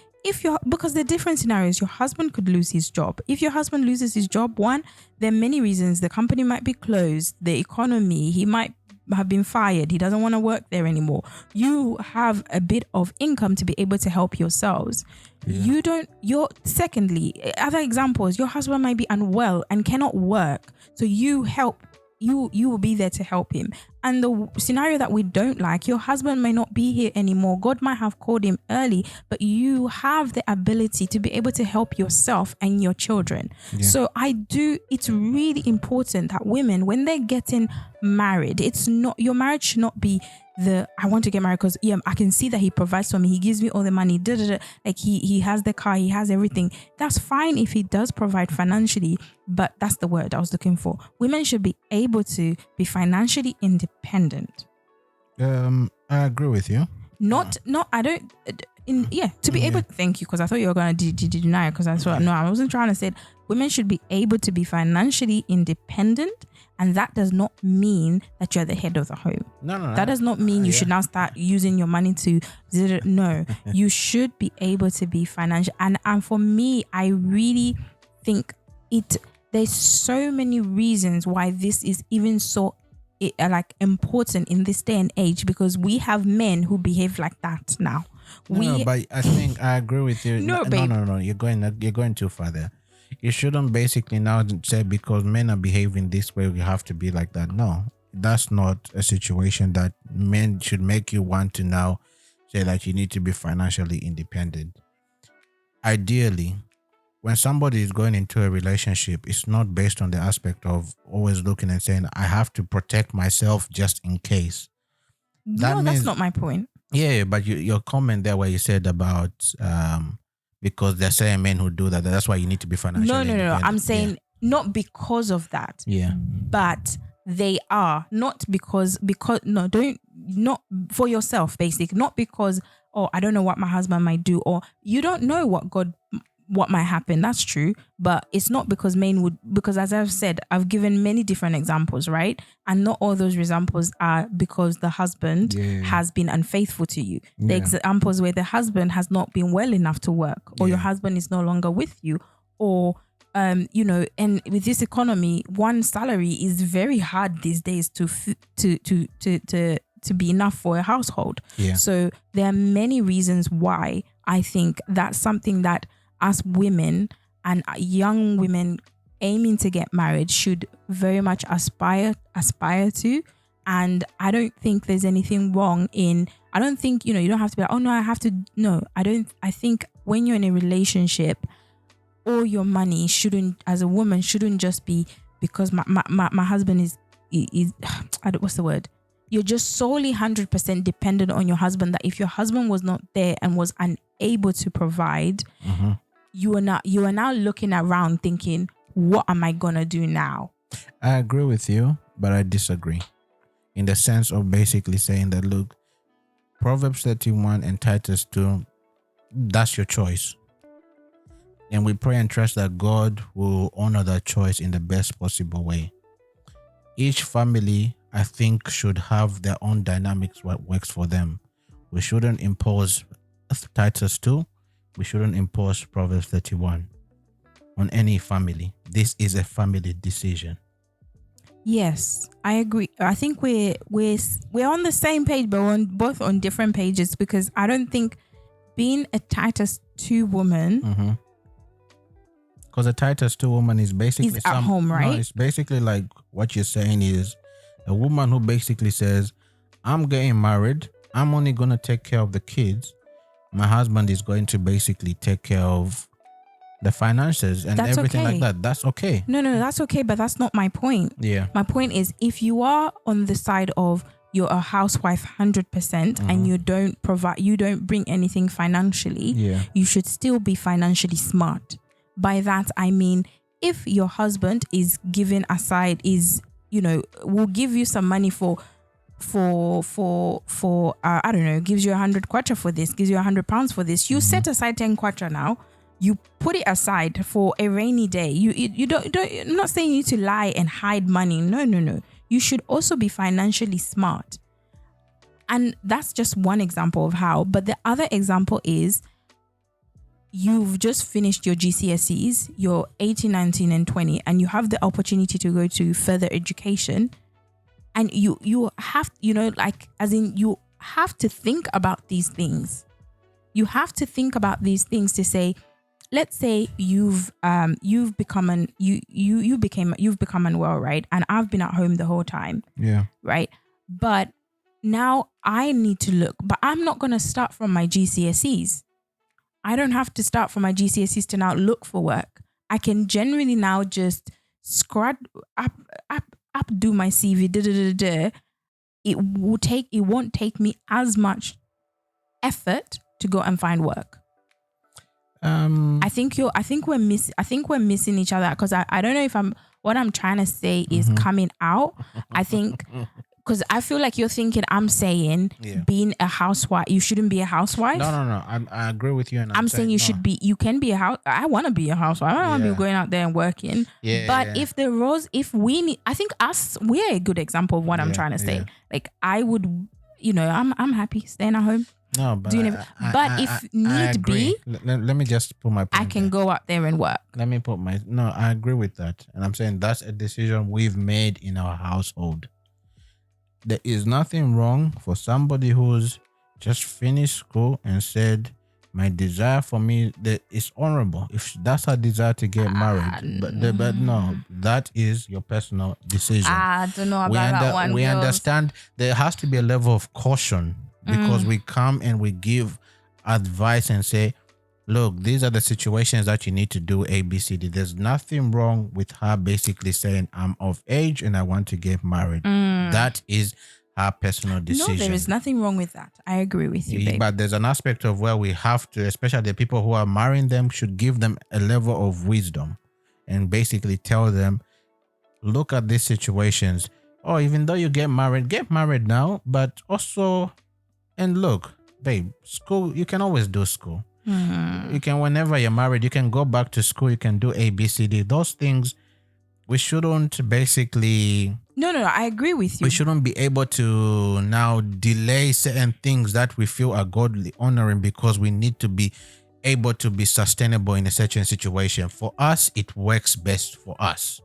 Because the different scenarios, your husband could lose his job. If your husband loses his job, there are many reasons. The company might be closed, the economy, he might have been fired, he doesn't want to work there anymore. You have a bit of income to be able to help yourselves. Secondly, other examples, your husband might be unwell and cannot work, so you will be there to help him. And the scenario that we don't like, your husband may not be here anymore, God might have called him early, but you have the ability to be able to help yourself and your children. So it's really important that women, when they're getting married, your marriage should not be I want to get married because I can see that he provides for me, he gives me all the money, like he has the car, he has everything. That's fine if he does provide financially, but that's the word I was looking for. Women should be able to be financially independent. I agree with you. To be able to, thank you, because I thought you were going to deny it, because I wasn't trying to say it. Women should be able to be financially independent, and that does not mean that you're the head of the home. No. That does not mean you should now start using your money to no. You should be able to be financial, and for me, I really think there's so many reasons why this is even so important in this day and age, because we have men who behave like that now. But I think I agree with you. No, you're going too far there. You shouldn't basically now say because men are behaving this way, we have to be like that. No, that's not a situation that men should make you want to now say that you need to be financially independent. Ideally, when somebody is going into a relationship, it's not based on the aspect of always looking and saying, I have to protect myself just in case. That's not my point. Yeah, but your comment there where you said about because there are certain men who do that, that's why you need to be financially independent. No. I'm saying not because of that. Yeah. But they are not because not for yourself, basically. Not because, I don't know what my husband might do, or you don't know what might happen. That's true. But it's not because because as I've said, I've given many different examples, right? And not all those examples are because the husband has been unfaithful to you. The examples where the husband has not been well enough to work, or your husband is no longer with you, or and with this economy, one salary is very hard these days to be enough for a household. So there are many reasons why I think that's something that as women, and young women aiming to get married should very much aspire to. And I don't think there's anything wrong in, I don't think, you don't have to be like, oh no, I have to. No, I think when you're in a relationship, all your money shouldn't, as a woman, shouldn't just be because my husband is what's the word? You're just solely 100% dependent on your husband, that if your husband was not there and was unable to provide, you are now looking around thinking, what am I gonna do now? I agree with you, but I disagree. In the sense of basically saying that, look, Proverbs 31 and Titus 2, that's your choice. And we pray and trust that God will honor that choice in the best possible way. Each family, I think, should have their own dynamics, what works for them. We shouldn't impose Titus 2. We shouldn't impose Proverbs 31 on any family. This is a family decision. Yes, I agree. I think we're on the same page, but we're both on different pages, because I don't think being a Titus 2 woman, because a Titus 2 woman is basically at home, right? No, it's basically like what you're saying is a woman who basically says, I'm getting married, I'm only going to take care of the kids. My husband is going to basically take care of the finances and that's everything okay. like that. That's okay. No, that's okay, but that's not my point. Yeah. My point is, if you are on the side of you're a housewife 100% and you don't provide, you don't bring anything financially, you should still be financially smart. By that, I mean, if your husband is giving aside, will give you some money for I don't know, gives you 100 kwacha for this, gives you 100 pounds for this, you set aside 10 kwacha now. You put it aside for a rainy day. You don't. I'm not saying you need to lie and hide money. No. You should also be financially smart. And that's just one example of how. But the other example is, you've just finished your GCSEs, you're 18, 19 and 20, and you have the opportunity to go to further education. And you have, you have to think about these things. You have to think about these things to say, let's say you've become unwell, right? And I've been at home the whole time. Yeah. Right. But now I need to look, but I'm not going to start from my GCSEs. I don't have to start from my GCSEs to now look for work. I can generally now just scrub up, do my CV. It won't take me as much effort to go and find work. I think we're missing each other, because I don't know if what I'm trying to say is coming out. I think because I feel like you're thinking I'm saying being a housewife, you shouldn't be a housewife. No. I agree with you, and I'm saying you should be. You can be a house. I want to be a housewife. I don't want to be going out there and working. If the roles, if we need, I think we're a good example of what I'm trying to say. Yeah. Like I would, I'm happy staying at home. No, but if need be, let me just put my point I can there. go out there and work. I agree with that. And I'm saying that's a decision we've made in our household. There is nothing wrong for somebody who's just finished school and said, my desire for me is honorable. If that's her desire to get married, but no, that is your personal decision. I don't know about that one. We understand there has to be a level of caution, because we come and we give advice and say, look, these are the situations that you need to do A, B, C, D. There's nothing wrong with her basically saying, I'm of age and I want to get married. That is her personal decision. No, there is nothing wrong with that. I agree with you, babe. But there's an aspect of where we have to, especially the people who are marrying them, should give them a level of wisdom and basically tell them, look at these situations. Oh, even though you get married now, but also, and look, babe, school, you can always do school. You can, whenever you're married, you can go back to school, you can do A, B, C, D. Those things, we shouldn't basically... No, I agree with you. We shouldn't be able to now delay certain things that we feel are godly honoring, because we need to be able to be sustainable in a certain situation. For us, it works best for us.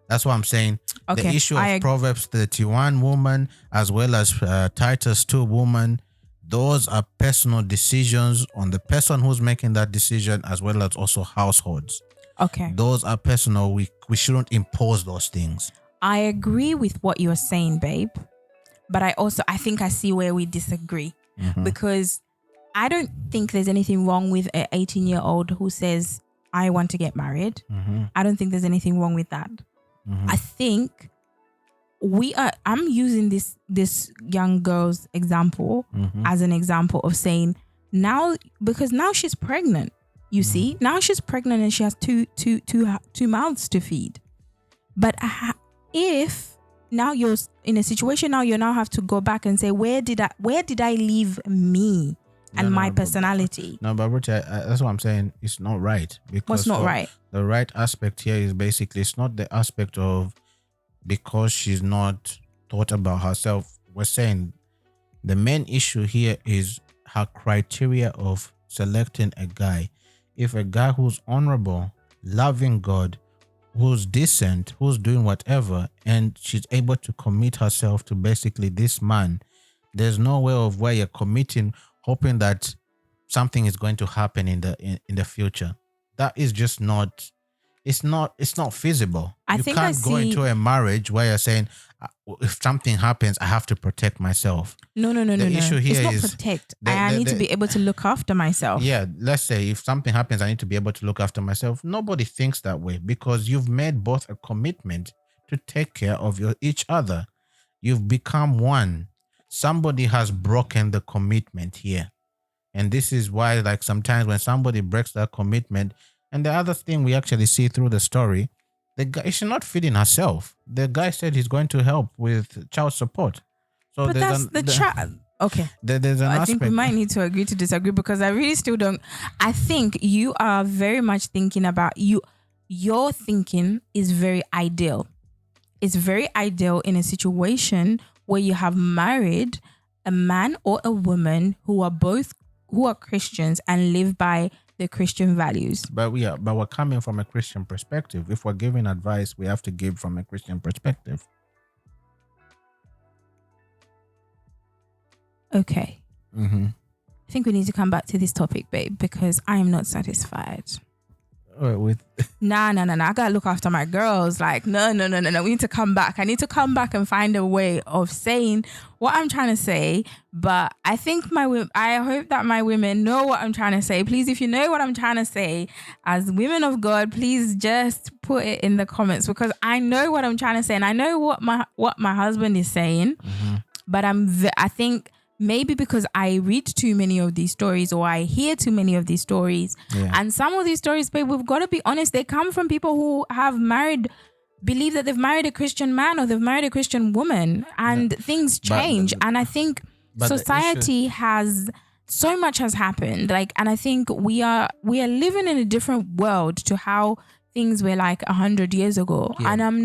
That's what I'm saying. Okay, the issue of Proverbs 31 woman as well as Titus 2 woman, those are personal decisions on the person who's making that decision, as well as also households. Okay. Those are personal. We shouldn't impose those things. I agree with what you're saying, babe. But I think I see where we disagree. Because I don't think there's anything wrong with an 18-year-old who says, I want to get married. I don't think there's anything wrong with that. I think I'm using this young girl's example as an example of saying because now she's pregnant. You see, now she's pregnant and she has two mouths to feed. But if now you're in a situation you now have to go back and say, where did I leave me and my personality? But Ruchi, that's what I'm saying. It's not right. Because what's not right? The right aspect here is basically, it's not the aspect of because she's not thought about herself. We're saying the main issue here is her criteria of selecting a guy. If a guy who's honorable, loving God, who's decent, who's doing whatever, and she's able to commit herself to basically this man, there's no way of where you're committing hoping that something is going to happen in the future. That is just not, it's not feasible. You can't go into a marriage where you're saying, if something happens, I have to protect myself. No. The issue here is protect. I need to be able to look after myself. Yeah, let's say if something happens, I need to be able to look after myself. Nobody thinks that way because you've made both a commitment to take care of each other. You've become one. Somebody has broken the commitment here. And this is why, like, sometimes when somebody breaks that commitment, and the other thing we actually see through the story, the guy, she's not feeding herself. The guy said he's going to help with child support. So but that's the child. Okay. There's an aspect. I think we might need to agree to disagree because I really still don't. I think you are very much thinking about your thinking is very ideal. It's very ideal in a situation where you have married a man or a woman who are Christians and live by the Christian values. But we're coming from a Christian perspective. If we're giving advice, we have to give from a Christian perspective. Okay. I think we need to come back to this topic, babe, because I am not satisfied. Nah. I gotta look after my girls. Like, no. We need to come back. I need to come back and find a way of saying what I'm trying to say. But I think I hope that my women know what I'm trying to say. Please, if you know what I'm trying to say, as women of God, please just put it in the comments because I know what I'm trying to say and I know what my husband is saying. But I think. Maybe because I read too many of these stories or I hear too many of these stories. Yeah. And some of these stories, babe, we've got to be honest, they come from people who have believe that they've married a Christian man or they've married a Christian woman and things change. And I think society has, so much has happened. Like, and I think we are living in a different world to how things were like 100 years ago. Yeah. And I'm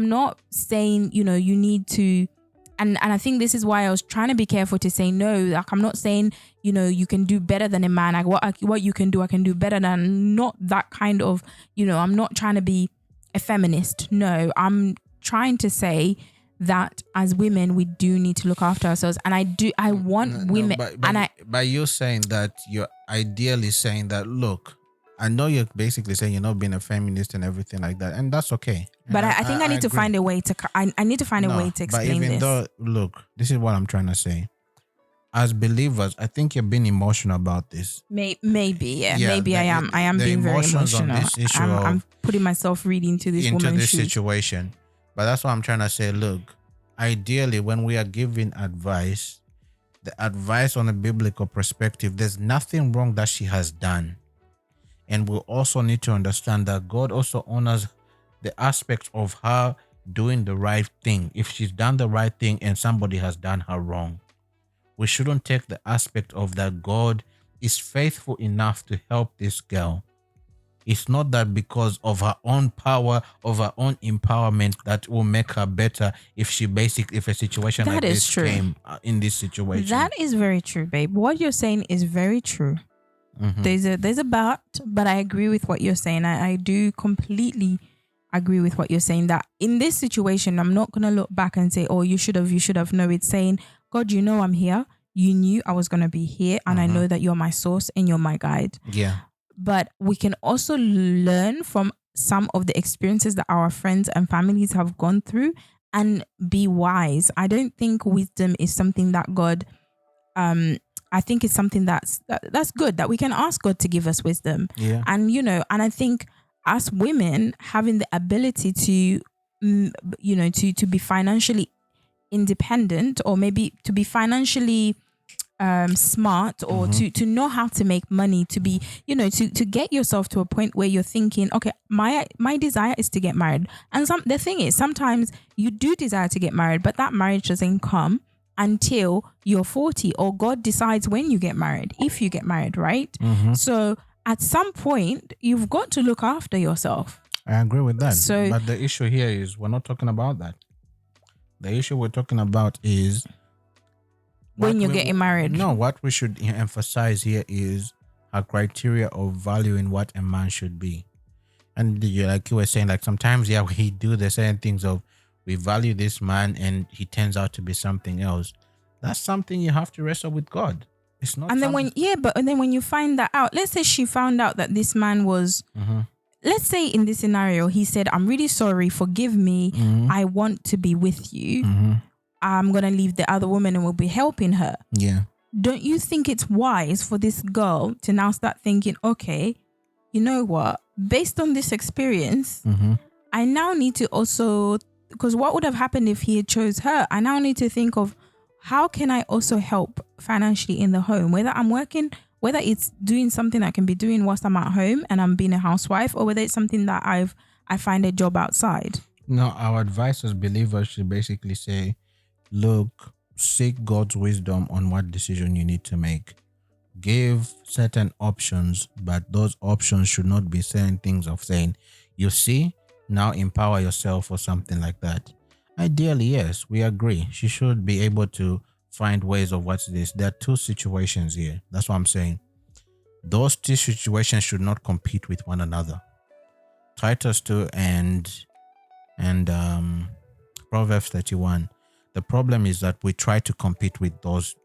not saying, you need to, And I think this is why I was trying to be careful to say no. Like, I'm not saying, you can do better than a man. Like what you can do, I can do better than. Not that kind of, I'm not trying to be a feminist. No, I'm trying to say that as women, we do need to look after ourselves. And I want women. By you saying that, you're ideally saying that, look, I know you're basically saying you're not being a feminist and everything like that, and that's okay. But I think I need to find a way to. I need to find a way to explain this. Look, this is what I'm trying to say. As believers, I think you're being emotional about this. Maybe, yeah. Maybe I am. I am being very emotional. On this issue I'm putting myself really into this situation. But that's what I'm trying to say. Look, ideally, when we are giving advice, the advice on a biblical perspective, there's nothing wrong that she has done. And we also need to understand that God also honors the aspects of her doing the right thing. If she's done the right thing and somebody has done her wrong, we shouldn't take the aspect of that God is faithful enough to help this girl. It's not that because of her own power, of her own empowerment, that will make her better if a situation that like this came in this situation. That is very true, babe. What you're saying is very true. There's a but I agree with what you're saying. I do completely agree with what you're saying, that in this situation, I'm not going to look back and say, oh, you should have. No, it's saying, God, I'm here. You knew I was going to be here. And I know that you're my source and you're my guide. Yeah. but we can also learn from some of the experiences that our friends and families have gone through and be wise. I don't think wisdom is something that God I think it's something that's good, that we can ask God to give us wisdom. Yeah. And and I think as women having the ability to to be financially independent, or maybe to be financially smart, or to know how to make money, to be to get yourself to a point where you're thinking, okay, my desire is to get married. And the thing is, sometimes you do desire to get married, but that marriage doesn't come until you're 40, or God decides when you get married, if you get married, right? So at some point you've got to look after yourself. I agree with that. So But the issue here is we're not talking about that. The issue we're talking about is when you're getting married. No, what we should emphasize here is a criteria of valuing what a man should be. And like you were saying, like sometimes, yeah, we do the same things of we value this man and he turns out to be something else. That's something you have to wrestle with God. It's not. And then when you find that out, let's say she found out that this man was, let's say in this scenario, he said, I'm really sorry, forgive me. I want to be with you. I'm going to leave the other woman and will be helping her. Yeah. Don't you think it's wise for this girl to now start thinking, okay, you know what? Based on this experience, I now need to also, because what would have happened if he had chose her? I now need to think of how can I also help financially in the home, whether I'm working, whether it's doing something I can be doing whilst I'm at home and I'm being a housewife, or whether it's something that I find a job outside. No, our advice as believers should basically say, look, seek God's wisdom on what decision you need to make. Give certain options, but those options should not be certain things of saying, you see, now empower yourself or something like that. Ideally, yes, we agree. She should be able to find ways of what's this. There are two situations here. That's what I'm saying. Those two situations should not compete with one another. Titus 2 and Proverbs 31. The problem is that we try to compete with those.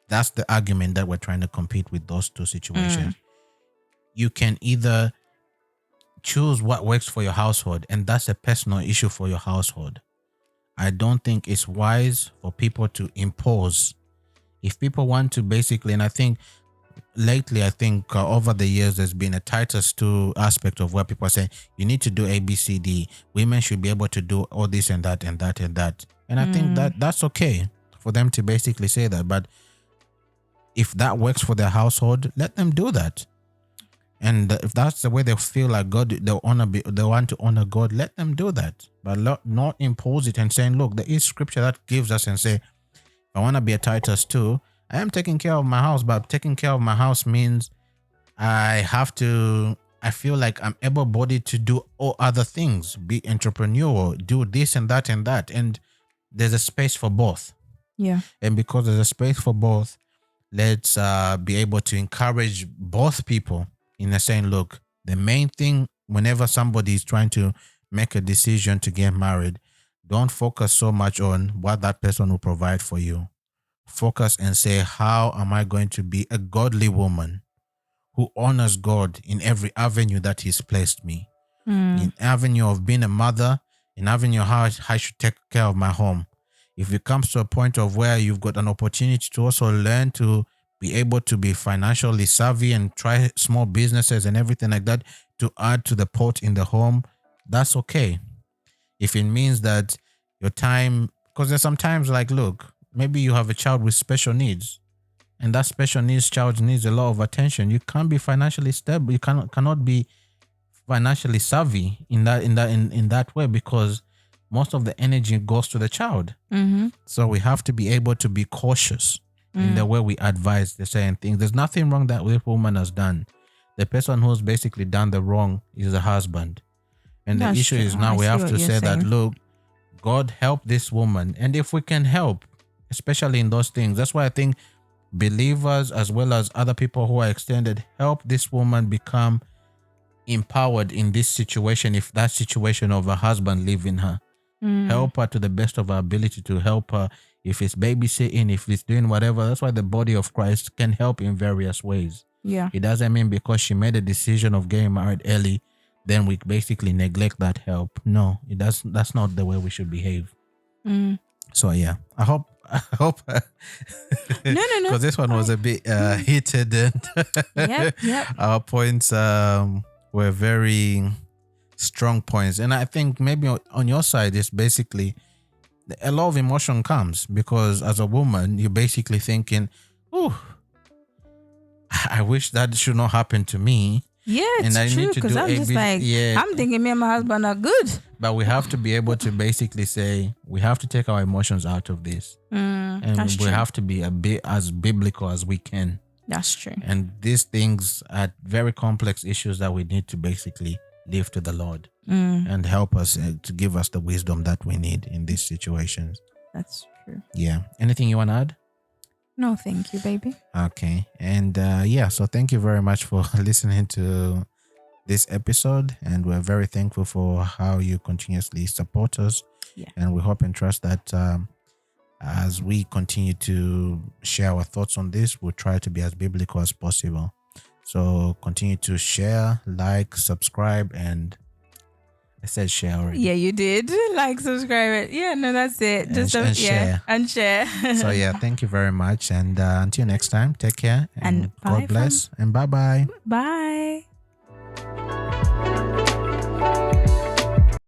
That's the argument, that we're trying to compete with those two situations. You can either choose what works for your household, and that's a personal issue for your household. I don't think it's wise for people to impose. If people want to basically, and I think lately, over the years, there's been a Titus 2 aspect of where people are saying, you need to do A, B, C, D. Women should be able to do all this and that and that and that. And I think that's okay for them to basically say that. But if that works for their household, let them do that. And if that's the way they feel like God, they want to honor God, let them do that. But not impose it and saying, look, there is scripture that gives us and say, I want to be a Titus 2. I am taking care of my house, but taking care of my house means I feel like I'm able-bodied to do all other things, be entrepreneurial, do this and that and that. And there's a space for both. Yeah. And because there's a space for both, let's be able to encourage both people in saying, look, the main thing whenever somebody is trying to make a decision to get married, don't focus so much on what that person will provide for you. Focus and say, how am I going to be a godly woman who honors God in every avenue that He's placed me? In avenue of being a mother, in avenue how I should take care of my home. If it comes to a point of where you've got an opportunity to also learn to be able to be financially savvy and try small businesses and everything like that to add to the pot in the home, that's okay. If it means that your time, because there's sometimes like, look, maybe you have a child with special needs, and that special needs child needs a lot of attention. You can't be financially stable. You cannot be financially savvy in that way, because most of the energy goes to the child. So we have to be able to be cautious in the way we advise the certain things. There's nothing wrong that this woman has done. The person who's basically done the wrong is the husband. And the issue is now we have to say that, look, God help this woman. And if we can help, especially in those things, that's why I think believers as well as other people who are extended, help this woman become empowered in this situation. If that situation of a husband leaving her, help her to the best of our ability to help her. If it's babysitting, if it's doing whatever, that's why the body of Christ can help in various ways. Yeah. It doesn't mean because she made a decision of getting married early, then we basically neglect that help. No, it does. That's not the way we should behave. Mm. So yeah, I hope No. because this one was a bit heated and Yep. our points were very strong points, and I think maybe on your side it's basically a lot of emotion comes because as a woman you're basically thinking, oh, I wish that should not happen to me. Yeah, And I it's need true to because do I'm just like, I'm thinking me and my husband are good. but we have to be able to basically say we have to take our emotions out of this, and That's we true. have to be a bit as biblical as we can. That's true. And these things are very complex issues that we need to basically leave to the Lord and help us to give us the wisdom that we need in these situations. That's true. Yeah. Anything you want to add? No, thank you, baby. Okay. And so thank you very much for listening to this episode. And we're very thankful for how you continuously support us. Yeah. And we hope and trust that as we continue to share our thoughts on this, we'll try to be as biblical as possible. So continue to share, like, subscribe, and I said share already. Yeah, you did. Like, subscribe it. Yeah, no, that's it. Just and share. And share. So yeah, thank you very much. And until next time, take care and bye God bless and bye-bye. Bye.